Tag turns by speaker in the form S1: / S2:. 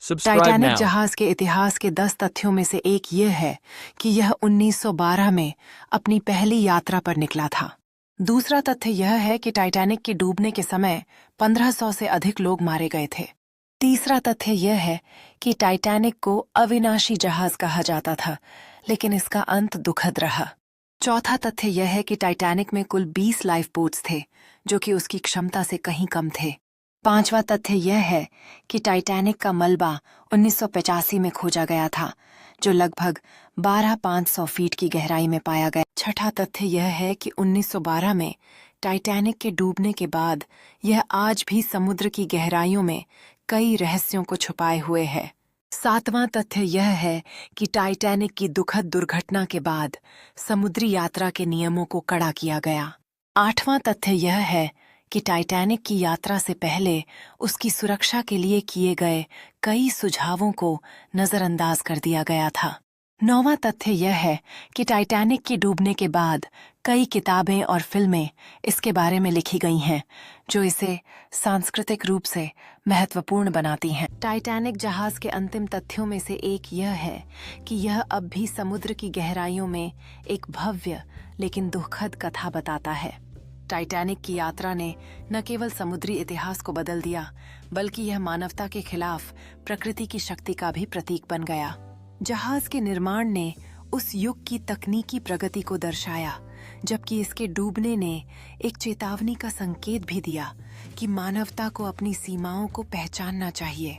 S1: Subscribe
S2: Titanic
S1: now.
S2: जहाज के इतिहास के 10 तथ्यों में से एक यह है कि यह 1912 में अपनी पहली यात्रा पर निकला था। दूसरा तथ्य यह है कि टाइटैनिक के डूबने के समय 1500 से अधिक लोग मारे गए थे। तीसरा तथ्य यह है कि टाइटैनिक को अविनाशी जहाज कहा जाता था, लेकिन इसका अंत दुखद रहा। चौथा तथ्य यह है कि टाइटैनिक में कुल 20 लाइफ बोट्स थे, जो कि उसकी क्षमता से कहीं कम थे। पांचवा तथ्य यह है कि टाइटैनिक का मलबा 1985 में खोजा गया था, जो लगभग 12,500 फीट की गहराई में पाया गया। छठा तथ्य यह है कि 1912 में टाइटैनिक के डूबने के बाद यह आज भी समुद्र की गहराइयों में कई रहस्यों को छुपाए हुए है। सातवां तथ्य यह है कि टाइटैनिक की दुखद दुर्घटना के बाद समुद्री यात्रा के नियमों को कड़ा किया गया। आठवां तथ्य यह है कि टाइटैनिक की यात्रा से पहले उसकी सुरक्षा के लिए किए गए कई सुझावों को नज़रअंदाज कर दिया गया था। नौवां तथ्य यह है कि टाइटैनिक के डूबने के बाद कई किताबें और फिल्में इसके बारे में लिखी गई हैं, जो इसे सांस्कृतिक रूप से महत्वपूर्ण बनाती हैं। टाइटैनिक जहाज के अंतिम तथ्यों में से एक यह है कि यह अब भी समुद्र की गहराइयों में एक भव्य लेकिन दुखद कथा बताता है। टाइटैनिक की यात्रा ने न केवल समुद्री इतिहास को बदल दिया, बल्कि यह मानवता के खिलाफ प्रकृति की शक्ति का भी प्रतीक बन गया। जहाज के निर्माण ने उस युग की तकनीकी प्रगति को दर्शाया, जबकि इसके डूबने ने एक चेतावनी का संकेत भी दिया कि मानवता को अपनी सीमाओं को पहचानना चाहिए।